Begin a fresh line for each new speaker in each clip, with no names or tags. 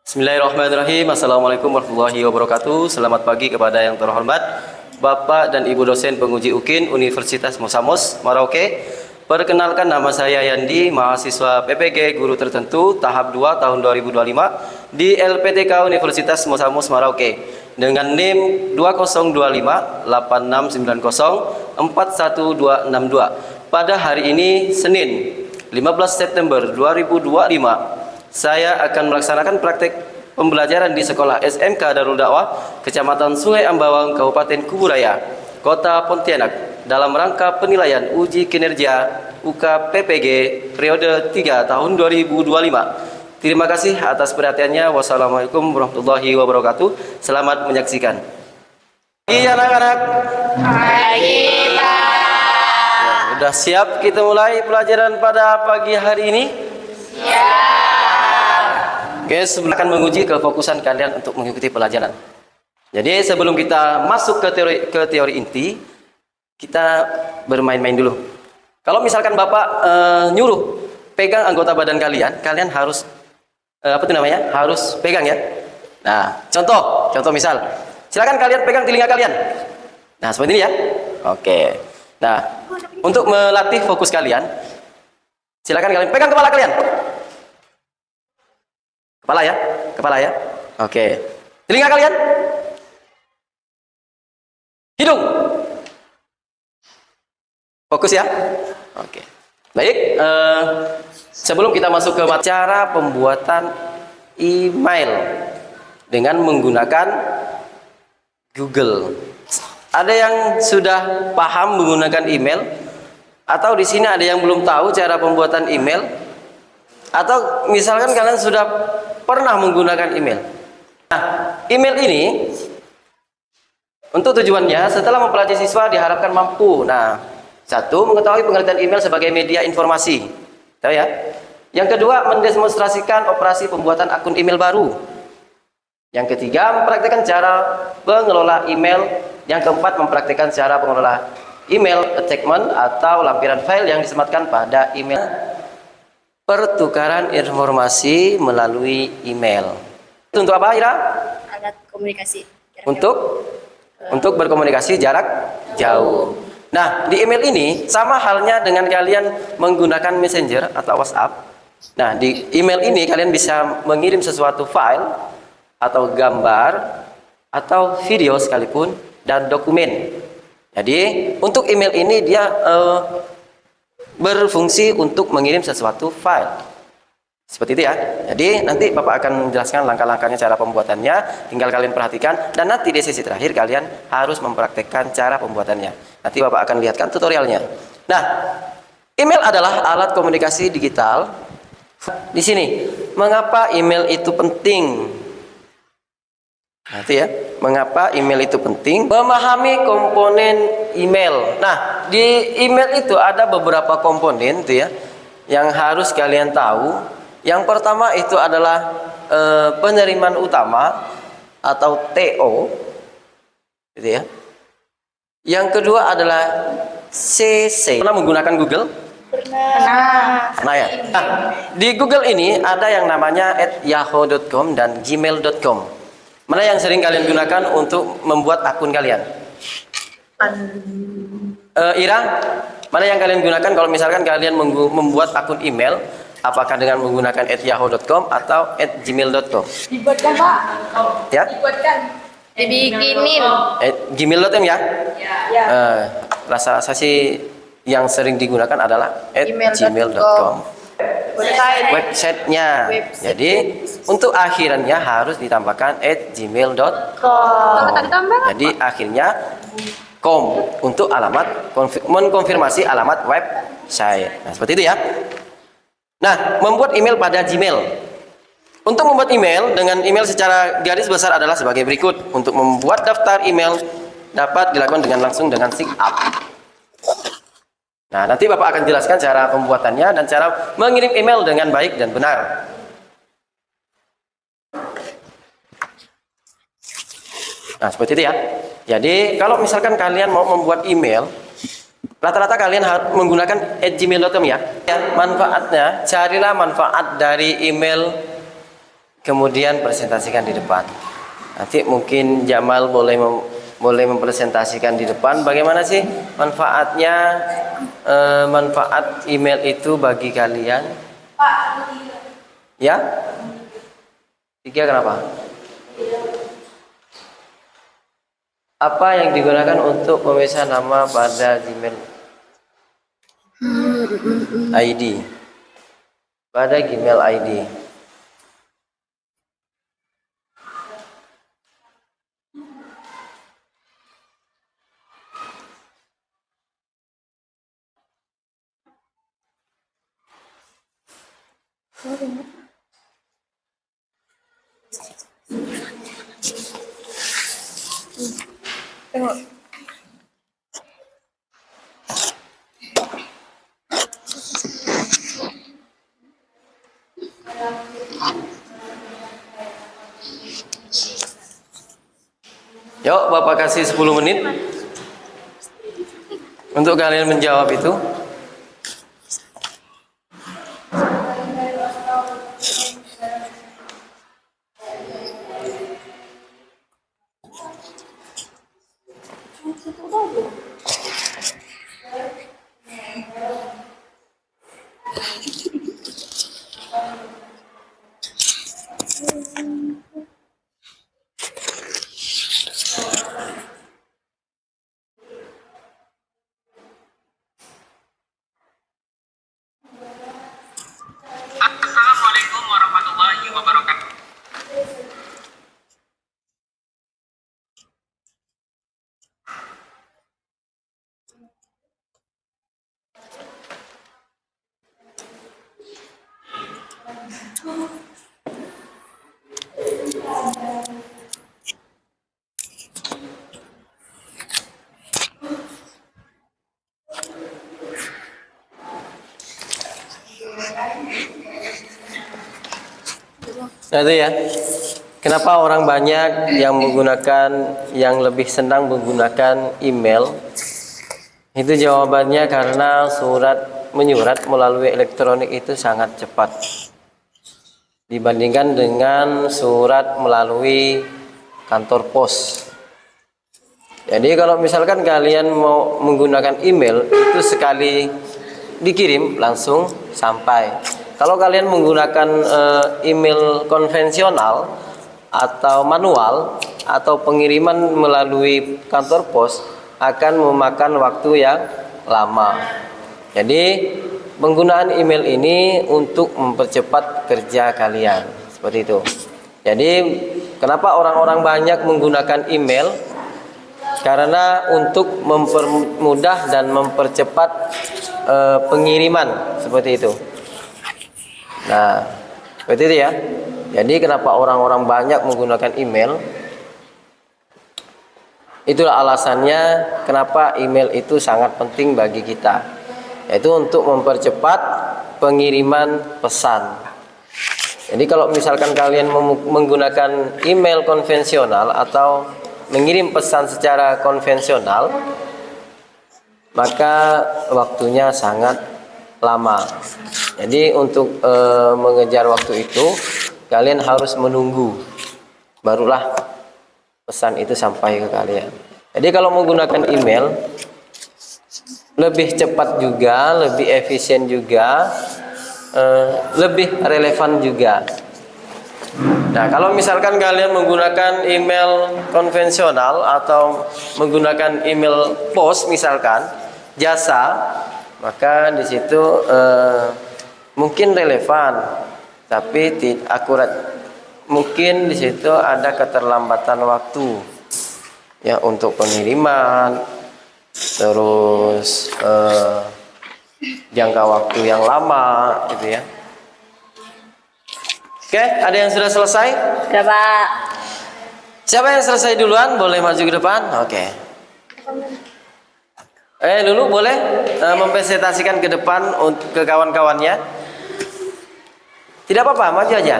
Bismillahirrahmanirrahim. Assalamualaikum warahmatullahi wabarakatuh. Selamat pagi kepada yang terhormat Bapak dan Ibu dosen penguji UKIN Universitas Mosamos, Merauke. Perkenalkan, nama saya Yandi, mahasiswa PPG Guru Tertentu tahap 2 tahun 2025 di LPTK Universitas Mosamos, Merauke dengan NIM 2025 8690 41262. Pada hari ini Senin 15 September 2025, saya akan melaksanakan praktek pembelajaran di sekolah SMK Darul Dakwah, Kecamatan Sungai Ambawang, Kabupaten Kuburaya, Kota Pontianak, dalam rangka penilaian uji kinerja UK PPG periode 3 tahun 2025. Terima kasih atas perhatiannya. Wassalamualaikum warahmatullahi wabarakatuh. Selamat menyaksikan. Iya anak-anak.
Pagi, Pak.
Sudah siap kita mulai pelajaran pada pagi hari ini?
Siap.
Oke, sebelum akan menguji kefokusan kalian untuk mengikuti pelajaran. Jadi sebelum kita masuk ke teori inti, kita bermain-main dulu. Kalau misalkan Bapak nyuruh pegang anggota badan kalian, kalian harus harus pegang ya. Nah, contoh misal, silakan kalian pegang telinga kalian. Nah, seperti ini ya. Oke. Nah, untuk melatih fokus kalian, silakan kalian pegang kepala kalian. Kepala ya. Oke. Telinga kalian. Hidung. Fokus ya. Oke. Baik. Sebelum kita masuk ke cara pembuatan email dengan menggunakan Google. Ada yang sudah paham menggunakan email? Atau di sini ada yang belum tahu cara pembuatan email? Atau misalkan kalian sudah pernah menggunakan email. Nah, email ini untuk tujuannya setelah mempelajari siswa diharapkan mampu. Nah, satu, mengetahui pengertian email sebagai media informasi. Tahu ya? Yang kedua, mendemonstrasikan operasi pembuatan akun email baru. Yang ketiga, mempraktikkan cara mengelola email. Yang keempat, mempraktikkan cara pengelola email attachment atau lampiran file yang disematkan pada email. Pertukaran informasi melalui email. Untuk apa, Ira?
Alat komunikasi.
Untuk berkomunikasi jarak jauh. Nah, di email ini sama halnya dengan kalian menggunakan Messenger atau WhatsApp. Nah, di email ini kalian bisa mengirim sesuatu file atau gambar atau video sekalipun dan dokumen. Jadi, untuk email ini dia berfungsi untuk mengirim sesuatu file. Seperti itu ya. Jadi nanti Bapak akan menjelaskan langkah-langkahnya, cara pembuatannya. Tinggal kalian perhatikan. Dan nanti di sesi terakhir kalian harus mempraktekkan cara pembuatannya. Nanti Bapak akan lihatkan tutorialnya. Nah, email adalah alat komunikasi digital. Di sini, mengapa email itu penting? Nanti ya. Mengapa email itu penting? Memahami komponen email. Nah, di email itu ada beberapa komponen tuh ya, yang harus kalian tahu. Yang pertama itu adalah penerimaan utama atau TO, gitu ya. Yang kedua adalah CC. Pernah menggunakan Google?
Pernah.
Nah ya. Nah, di Google ini ada yang namanya @yahoo.com dan gmail.com. Mana yang sering kalian gunakan untuk membuat akun kalian? Ira, mana yang kalian gunakan kalau misalkan kalian membuat akun email? Apakah dengan menggunakan @yahoo.com atau @gmail.com?
Dibuatkan, Pak.
Ya?
Dibuatkan. Dibikinin.
Gmail.com ya?
Ya.
Rasa sih yang sering digunakan adalah @gmail.com. Websitenya. Jadi untuk akhirannya harus ditambahkan @gmail.com. Jadi akhirnya com untuk alamat mengkonfirmasi alamat website. Nah, seperti itu ya. Nah, membuat email pada Gmail. Untuk membuat email dengan email secara garis besar adalah sebagai berikut. Untuk membuat daftar email dapat dilakukan langsung dengan sign up. Nah, nanti Bapak akan jelaskan cara pembuatannya dan cara mengirim email dengan baik dan benar. Nah, seperti itu ya. Jadi, kalau misalkan kalian mau membuat email, rata-rata kalian harus menggunakan @gmail.com ya. Manfaatnya, carilah manfaat dari email kemudian presentasikan di depan. Nanti mungkin Jamal boleh mempresentasikan di depan bagaimana sih manfaatnya, manfaat email itu bagi kalian. Ya? 3 kenapa? Apa yang digunakan untuk pemesan nama pada Gmail ID? Pada Gmail ID.
Tengok.
Yuk, Bapak kasih 10 menit untuk kalian menjawab itu.
Assalamualaikum warahmatullahi wabarakatuh.
Nah itu ya, kenapa orang banyak yang lebih senang menggunakan email? Itu jawabannya karena menyurat melalui elektronik itu sangat cepat dibandingkan dengan surat melalui kantor pos. Jadi kalau misalkan kalian mau menggunakan email, itu sekali dikirim langsung sampai. Kalau kalian menggunakan email konvensional atau manual atau pengiriman melalui kantor pos akan memakan waktu yang lama. Jadi penggunaan email ini untuk mempercepat kerja kalian, seperti itu. Jadi kenapa orang-orang banyak menggunakan email? Karena untuk mempermudah dan mempercepat pengiriman, seperti itu. Nah, seperti itu ya. Jadi kenapa orang-orang banyak menggunakan email? Itulah alasannya kenapa email itu sangat penting bagi kita, yaitu untuk mempercepat pengiriman pesan. Jadi kalau misalkan kalian menggunakan email konvensional atau mengirim pesan secara konvensional, maka waktunya sangat lama. Jadi untuk mengejar waktu itu, kalian harus menunggu, barulah pesan itu sampai ke kalian. Jadi kalau menggunakan email, lebih cepat juga, lebih efisien juga, lebih relevan juga. Nah, kalau misalkan kalian menggunakan email konvensional atau menggunakan email pos misalkan, jasa, maka di situ mungkin relevan, tapi tidak akurat. Mungkin di situ ada keterlambatan waktu ya untuk pengiriman, terus jangka waktu yang lama, gitu ya. Oke, ada yang sudah selesai?
Sudah, Pak.
Siapa yang selesai duluan boleh maju ke depan. Oke. Dulu boleh mempresentasikan ke depan ke kawan-kawannya. Tidak apa-apa, maju aja.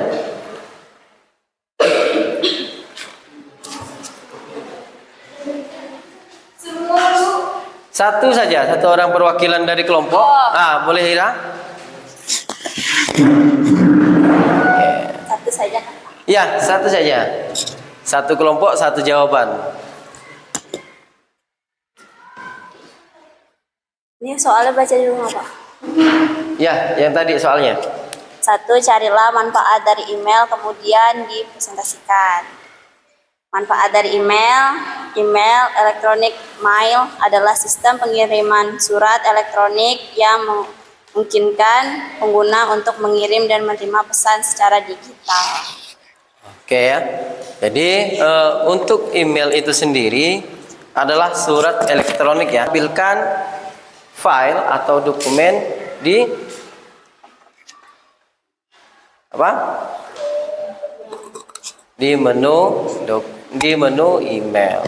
Satu saja, satu orang perwakilan dari kelompok. Boleh Hira?
Satu saja.
Ya, satu saja. Satu kelompok, satu jawaban.
Ini soalnya baca di rumah, Pak.
Ya, yang tadi soalnya.
1. Carilah manfaat dari email, kemudian dipresentasikan. Manfaat dari email. Email, elektronik mail adalah sistem pengiriman surat elektronik yang memungkinkan pengguna untuk mengirim dan menerima pesan secara digital.
Oke ya. Jadi untuk email itu sendiri adalah surat elektronik ya. Tampilkan file atau dokumen di apa? Di menu email.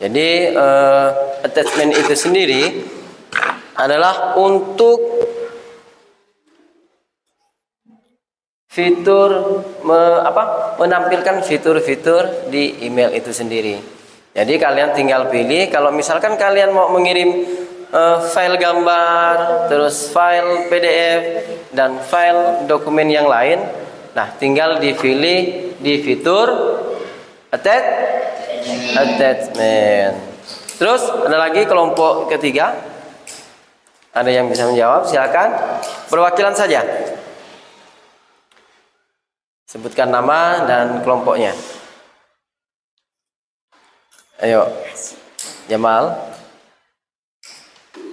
Jadi attachment itu sendiri adalah untuk fitur menampilkan fitur-fitur di email itu sendiri. Jadi kalian tinggal pilih. Kalau misalkan kalian mau mengirim file gambar, terus file PDF dan file dokumen yang lain, nah tinggal dipilih di fitur attachment. Terus ada lagi kelompok ketiga. Ada yang bisa menjawab? Silakan. Perwakilan saja. Sebutkan nama dan kelompoknya. Ayo, Jamal.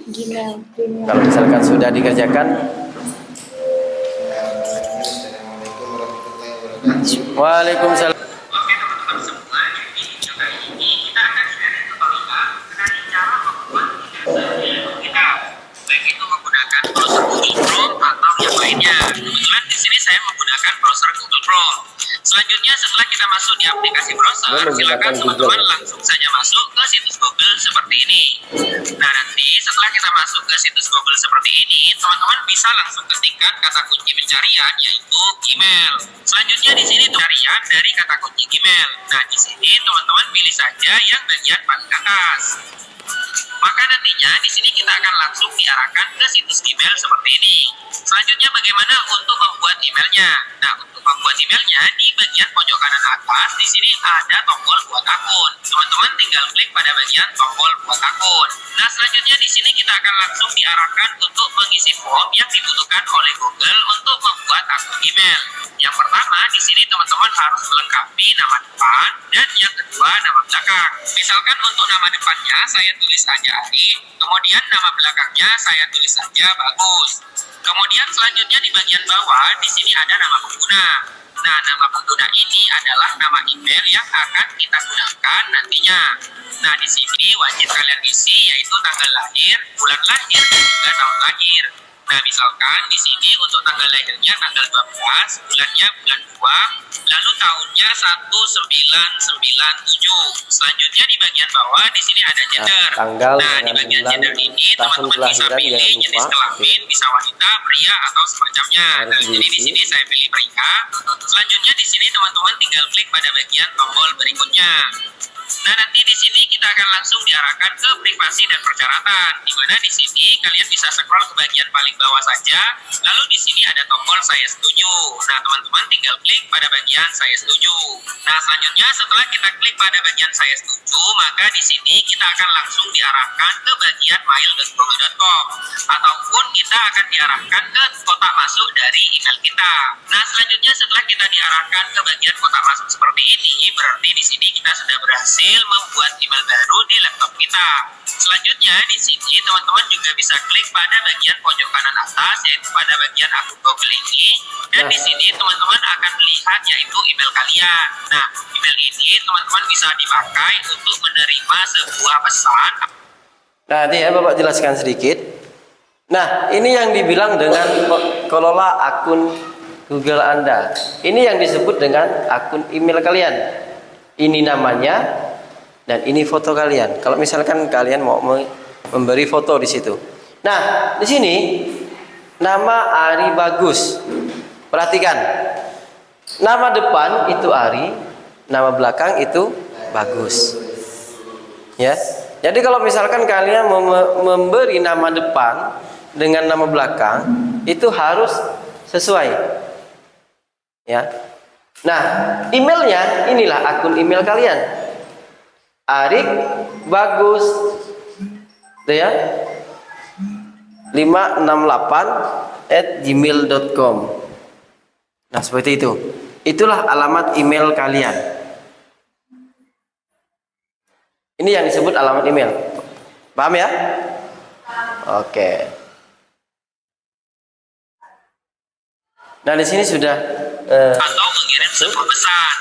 Gmail.
Kalau misalkan sudah dikerjakan. Waalaikumsalam.
Oke teman-teman semua, di video kali ini kita akan sharing tutorial mengenai cara membuat email kita, baik itu menggunakan browser Google Chrome atau yang lainnya. Kebetulan di sini saya menggunakan browser Google Chrome. Selanjutnya setelah kita masuk di aplikasi browser, silakan teman-teman langsung saja masuk ke situs Google seperti ini. Nah nanti setelah kita masuk ke situs Google seperti ini, teman-teman bisa langsung ketikkan kata kunci pencarian yaitu Gmail. Selanjutnya di sini pencarian dari kata kunci Gmail. Nah di sini teman-teman pilih saja yang bagian paling atas. Maka nantinya di sini kita akan langsung diarahkan ke situs email seperti ini. Selanjutnya bagaimana untuk membuat emailnya? Nah, untuk membuat emailnya di bagian pojok kanan atas di sini ada tombol buat akun. Teman-teman tinggal klik pada bagian tombol buat akun. Nah, selanjutnya di sini kita akan langsung diarahkan untuk mengisi form yang dibutuhkan oleh Google untuk membuat akun email. Yang pertama di sini teman-teman harus melengkapi nama depan dan yang kedua nama belakang. Misalkan untuk nama depannya saya tulis saja Ari, kemudian nama belakangnya saya tulis saja Bagus. Kemudian selanjutnya di bagian bawah di sini ada nama pengguna. Nah, nama pengguna ini adalah nama email yang akan kita gunakan nantinya. Nah, di sini wajib kalian isi yaitu tanggal lahir, bulan lahir, dan juga tahun lahir. Nah, misalkan di sini untuk tanggal lahirnya tanggal 12, bulannya bulan 2, lalu tahunnya 1997. Selanjutnya di bagian bawah di sini ada gender. Nah, di bagian gender ini teman-teman bisa pilih jenis kelamin, bisa wanita, pria atau semacamnya. Nah, jadi di sini saya pilih pria. Selanjutnya di sini teman-teman tinggal klik pada bagian tombol berikutnya. Nah, nanti di sini kita akan langsung diarahkan ke privasi dan persyaratan, di mana di sini kalian bisa scroll ke bagian paling bawah saja, lalu di sini ada tombol saya setuju. Nah, teman-teman tinggal klik pada bagian saya setuju. Nah, selanjutnya setelah kita klik pada bagian saya setuju, maka di sini kita akan langsung diarahkan ke bagian mail.google.com, ataupun kita akan diarahkan ke kotak masuk dari email kita. Nah, selanjutnya setelah kita diarahkan ke bagian kotak masuk seperti ini, berarti di sini kita sudah berhasil membuat email baru di laptop kita. Selanjutnya di sini teman-teman juga bisa klik pada bagian pojok kanan atas yaitu pada bagian akun Google ini, dan di sini teman-teman akan melihat yaitu email kalian. Nah, email ini teman-teman bisa dipakai untuk menerima sebuah pesan.
Nah, ini ya Bapak jelaskan sedikit. Nah, ini yang dibilang dengan kelola akun Google Anda. Ini yang disebut dengan akun email kalian. Ini namanya dan ini foto kalian. Kalau misalkan kalian mau memberi foto di situ. Nah, di sini nama Ari Bagus. Perhatikan. Nama depan itu Ari, nama belakang itu Bagus. Ya. Jadi kalau misalkan kalian mau memberi nama depan dengan nama belakang itu harus sesuai. Ya. Nah, emailnya inilah akun email kalian. Arik Bagus, itu ya, 568@gmail.com. Nah, seperti itu. Itulah alamat email kalian. Ini yang disebut alamat email. Paham ya? Oke. Nah, di sini sudah
atau mengirim sebuah pesan.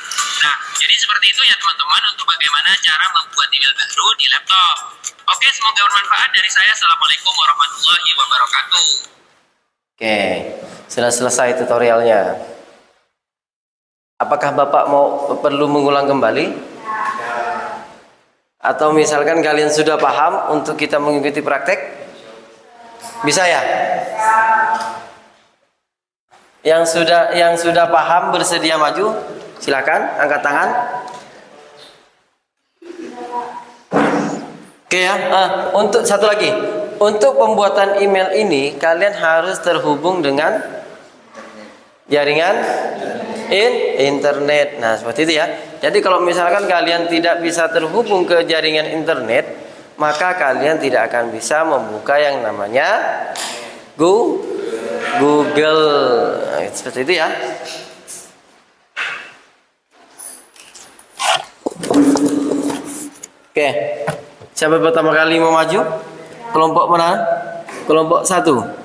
Nah, jadi seperti itu ya teman-teman untuk bagaimana cara membuat email baru di laptop. Oke, semoga bermanfaat dari saya. Assalamualaikum warahmatullahi wabarakatuh.
Oke, sudah selesai tutorialnya. Apakah Bapak perlu mengulang kembali? Atau misalkan kalian sudah paham untuk kita mengikuti praktek? Bisa ya? Yang sudah paham bersedia maju? Silakan angkat tangan. Oke ya. Untuk satu lagi, untuk pembuatan email ini kalian harus terhubung dengan jaringan internet. Nah, seperti itu ya. Jadi kalau misalkan kalian tidak bisa terhubung ke jaringan internet, maka kalian tidak akan bisa membuka yang namanya Google. Nah, seperti itu ya. Oke. Siapa pertama kali mau maju? Kelompok mana? Kelompok 1.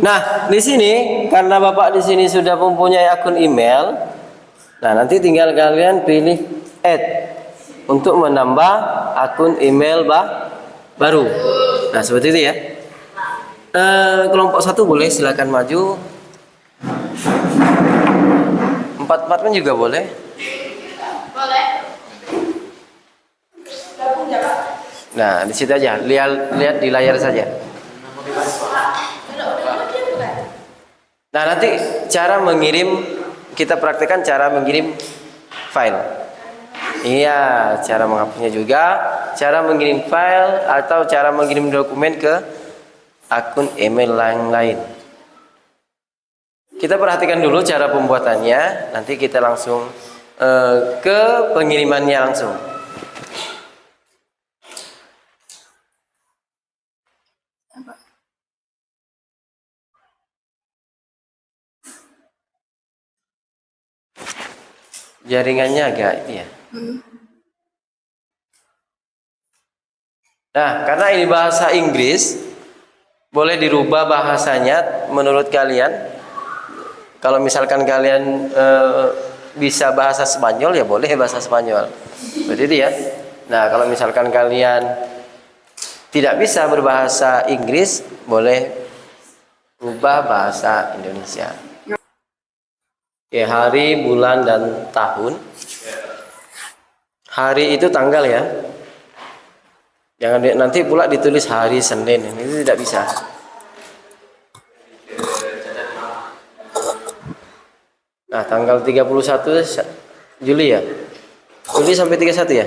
Nah, di sini karena Bapak di sini sudah mempunyai akun email, nah nanti tinggal kalian pilih add untuk menambah akun email baru. Nah, seperti itu ya. Kelompok 1 boleh silakan maju. 4 pun juga boleh.
Boleh.
Nah, di situ aja. Lihat di layar saja. Nah, nanti cara mengirim, kita praktekkan cara mengirim file. Iya, cara menghapusnya juga, cara mengirim file atau cara mengirim dokumen ke akun email yang lain. Kita perhatikan dulu cara pembuatannya, nanti kita langsung ke pengirimannya langsung. Jaringannya agak itu ya. Nah, karena ini bahasa Inggris, boleh dirubah bahasanya menurut kalian. Kalau misalkan kalian bisa bahasa Spanyol, ya boleh bahasa Spanyol. Seperti itu ya. Nah, kalau misalkan kalian tidak bisa berbahasa Inggris, boleh ubah bahasa Indonesia. Oke, hari, bulan, dan tahun. Hari itu tanggal ya. Jangan nanti pula ditulis hari Senin, ini tidak bisa. Nah, tanggal 31 Juli ya. Juli sampai 31 ya.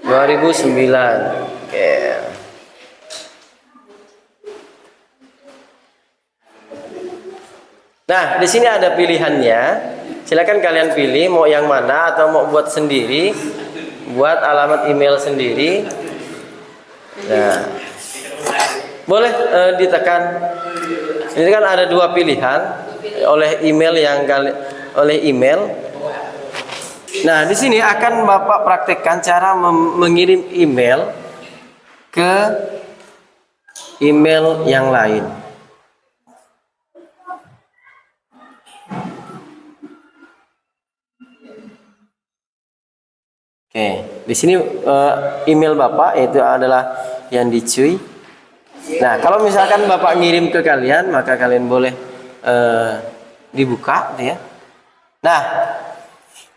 2009. Oke. Nah, di sini ada pilihannya. Silakan kalian pilih mau yang mana atau mau buat sendiri, buat alamat email sendiri. Nah, boleh ditekan. Ini kan ada 2 pilihan oleh email Nah, di sini akan Bapak praktekkan cara mengirim email ke email yang lain. Oke, di sini email Bapak itu adalah yang dicuy. Nah, kalau misalkan Bapak ngirim ke kalian, maka kalian boleh dibuka, gitu ya. Nah,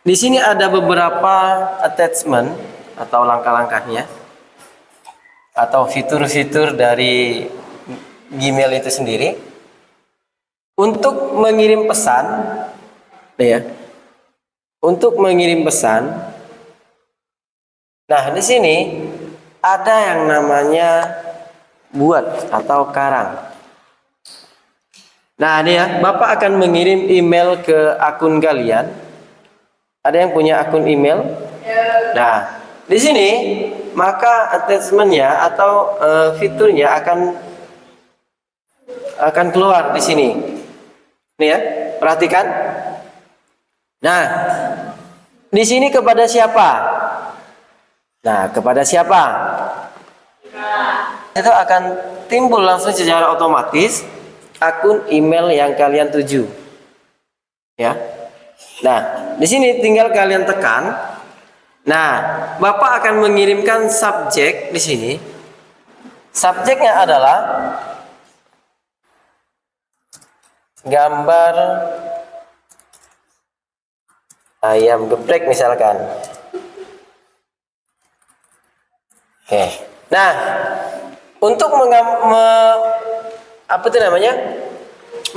di sini ada beberapa attachment atau langkah-langkahnya atau fitur-fitur dari Gmail itu sendiri untuk mengirim pesan, ya. Untuk mengirim pesan. Nah, di sini ada yang namanya buat atau karang. Nah, ini ya, Bapak akan mengirim email ke akun kalian. Ada yang punya akun email? Nah, di sini maka attachmentnya atau fiturnya akan keluar di sini. Nih ya, perhatikan. Nah, di sini kepada siapa? Nah, kepada siapa? Itu akan timbul langsung secara otomatis akun email yang kalian tuju. Ya. Nah, di sini tinggal kalian tekan. Nah, Bapak akan mengirimkan subjek di sini. Subjeknya adalah gambar ayam geprek misalkan. Oke. Nah, untuk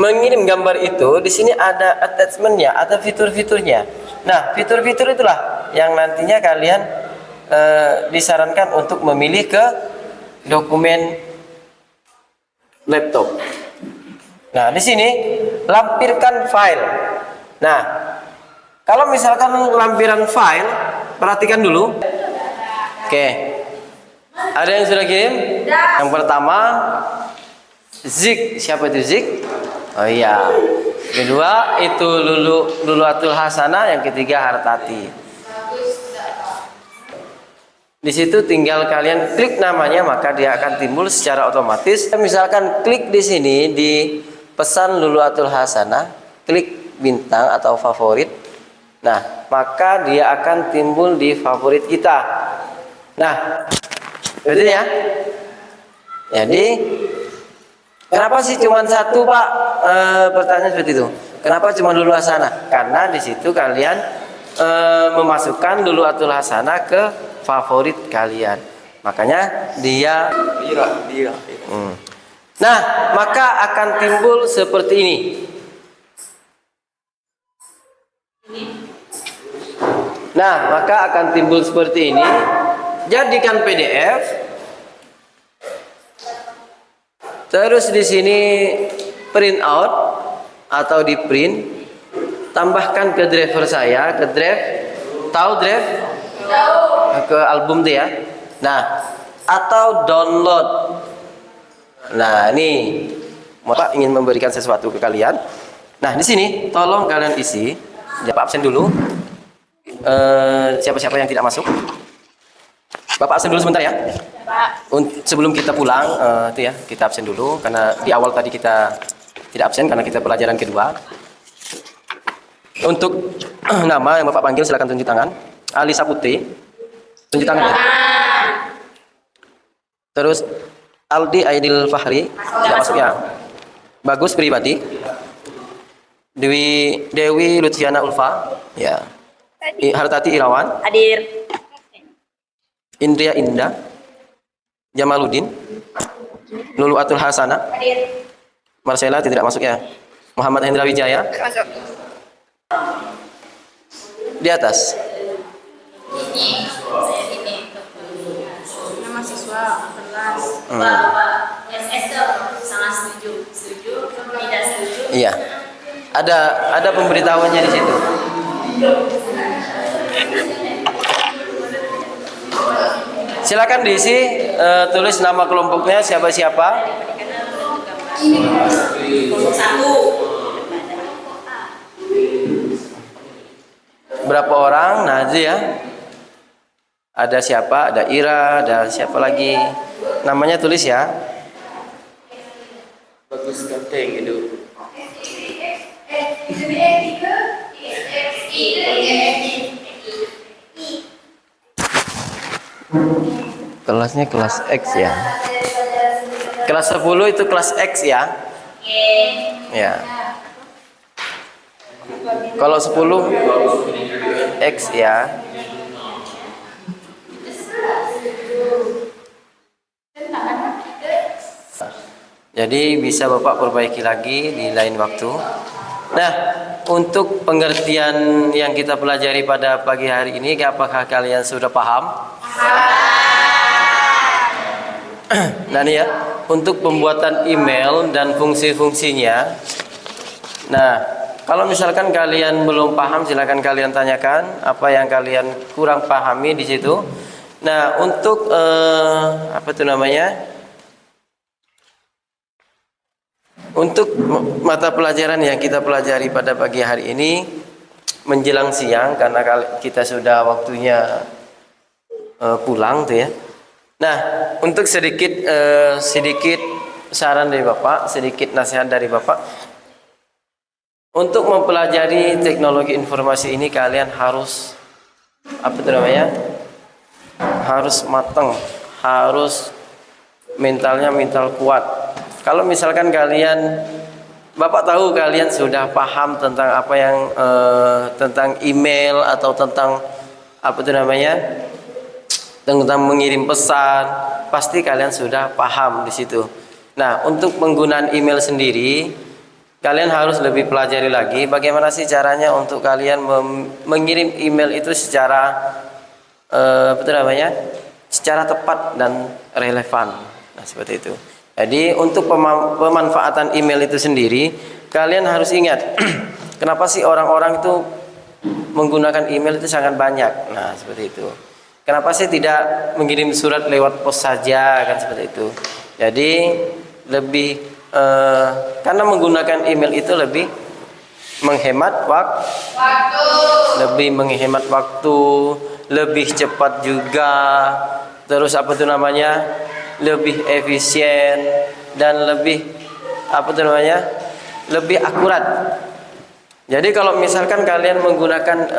mengirim gambar itu di sini ada attachmentnya, ada fitur-fiturnya. Nah, fitur-fitur itulah yang nantinya kalian disarankan untuk memilih ke dokumen laptop. Nah, di sini lampirkan file. Nah, kalau misalkan lampiran file, perhatikan dulu. Oke. Ada yang sudah kirim? Yang pertama Zik. Siapa itu Zik? Oh iya. Kedua itu Luluatul Hasanah, yang ketiga Hartati. Di situ tinggal kalian klik namanya, maka dia akan timbul secara otomatis. Misalkan klik di sini di pesan Luluatul Hasanah, klik bintang atau favorit. Nah, maka dia akan timbul di favorit kita. Nah, betul ya? Jadi, kenapa sih cuma satu, Pak? Pertanyaan seperti itu. Kenapa cuma Lulu Hasanah? Karena di situ kalian memasukkan Luluatul Hasanah ke favorit kalian. Makanya dia. Nah, maka akan timbul seperti ini. Nah, maka akan timbul seperti ini. Jadikan PDF. Terus di sini print out atau di print. Tambahkan ke driver saya, ke drive. Tahu drive? Ke album tuh ya. Nah, atau download. Nah, ini Bapak ingin memberikan sesuatu ke kalian. Nah, di sini tolong kalian isi. Bapak absen dulu. Siapa-siapa yang tidak masuk, Bapak absen dulu sebentar ya. Sebelum kita pulang, itu ya, kita absen dulu karena di awal tadi kita tidak absen karena kita pelajaran kedua. Untuk nama yang Bapak panggil silakan tunjuk tangan. Alisa Putri, tunjuk tangan ya. Terus Aldi Aidil Fahri tidak masuk ya. Bagus Pribadi, Dewi Lutfiana Ulfa ya. Hartati Irawan
Hadir.
Indria Indah, Jamaluddin, Luluatul Hasanah
Hadir.
Marcella tidak masuk ya. Muhammad Hendra Wijaya
Masuk.
di atas.
Nama siswa kelas. Sangat setuju. Tidak setuju.
Iya. Ada pemberitahuannya di situ. Silakan diisi, tulis nama kelompoknya siapa-siapa. Berapa orang? Nah, itu ya. Ada siapa? Ada Ira, ada siapa lagi? Namanya tulis ya. Bagus ganteng itu. Kelasnya kelas X ya. Kelas 10 itu kelas X ya. Ya. Kalau 10 X ya. Jadi bisa Bapak perbaiki lagi di lain waktu. Nah, untuk pengertian yang kita pelajari pada pagi hari ini, apakah kalian sudah paham? Nah nih ya, untuk pembuatan email dan fungsi-fungsinya. Nah, kalau misalkan kalian belum paham, silakan kalian tanyakan apa yang kalian kurang pahami di situ. Nah, untuk apa itu namanya? Untuk mata pelajaran yang kita pelajari pada pagi hari ini menjelang siang karena kita sudah waktunya pulang tuh ya. Nah, untuk sedikit saran dari Bapak, sedikit nasihat dari Bapak. Untuk mempelajari teknologi informasi ini kalian harus apa itu namanya? Harus matang, harus mental kuat. Kalau misalkan Bapak tahu kalian sudah paham tentang apa yang tentang email atau tentang apa itu namanya? Tentang mengirim pesan, pasti kalian sudah paham di situ. Nah, untuk penggunaan email sendiri, kalian harus lebih pelajari lagi bagaimana sih caranya untuk kalian mengirim email itu secara apa itu namanya? Secara tepat dan relevan. Nah, seperti itu. Jadi, untuk pemanfaatan email itu sendiri, kalian harus ingat kenapa sih orang-orang itu menggunakan email itu sangat banyak. Nah, seperti itu. Kenapa sih tidak mengirim surat lewat pos saja, kan seperti itu. Jadi lebih karena menggunakan email itu lebih menghemat waktu, lebih cepat juga. Terus apa itu namanya? Lebih efisien dan lebih apa itu namanya? Lebih akurat. Jadi kalau misalkan kalian menggunakan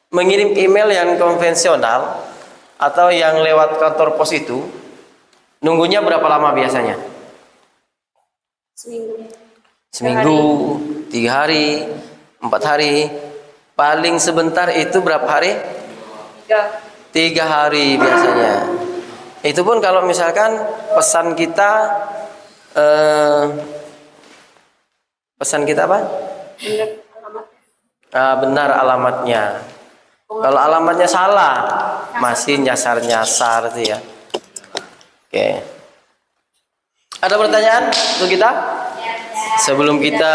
mengirim email yang konvensional atau yang lewat kantor pos itu, nunggunya berapa lama biasanya? Seminggu, 3 hari, 4 hari. Paling sebentar itu berapa hari? 3 hari biasanya. Itu pun kalau misalkan pesan kita apa? Benar alamatnya. Kalau alamatnya salah, masih nyasar-nyasar tuh ya. Oke. Ada pertanyaan untuk kita? Sebelum kita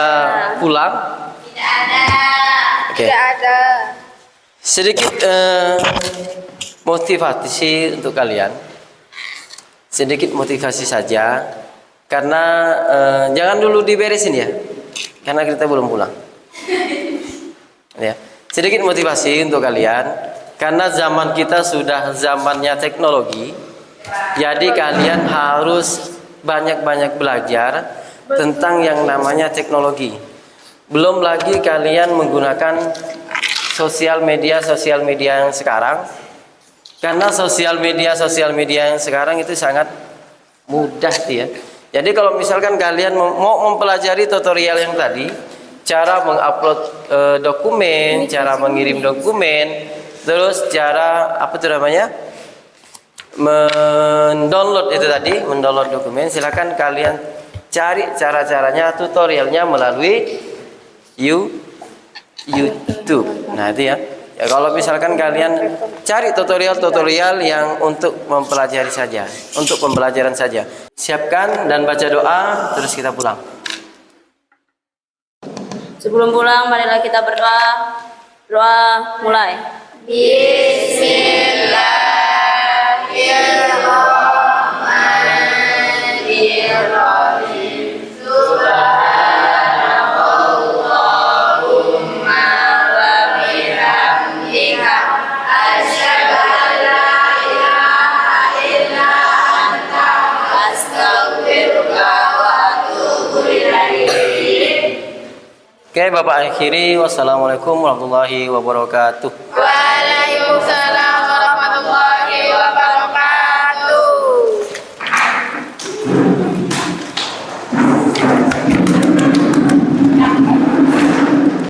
pulang? Tidak ada. Oke. Tidak ada. Sedikit motivasi untuk kalian. Sedikit motivasi saja. Karena jangan dulu diberesin ya. Karena kita belum pulang. Ya. Sedikit motivasi untuk kalian, karena zaman kita sudah zamannya teknologi, jadi kalian harus banyak-banyak belajar tentang yang namanya teknologi. Belum lagi kalian menggunakan sosial media yang sekarang, karena sosial media yang sekarang itu sangat mudah ya. Jadi kalau misalkan kalian mau mempelajari tutorial yang tadi, cara mengupload dokumen, cara mengirim dokumen, terus cara apa itu namanya? Mendownload itu tadi, mendownload dokumen. Silakan kalian cari cara-caranya, tutorialnya melalui YouTube. Nah, itu ya. Ya kalau misalkan kalian cari tutorial yang untuk mempelajari saja, untuk pembelajaran saja. Siapkan dan baca doa, terus kita pulang.
Sebelum pulang, marilah kita berdoa. Doa mulai. Bismillahirrahmanirrahim. Subhanallahumma wa bihamdika asyhadu an la ilaha illa anta astaghfiruka wa atubu ilaik.
Oke, Bapak akhiri. Wassalamualaikum warahmatullahi wabarakatuh.
Waalaikumsalam.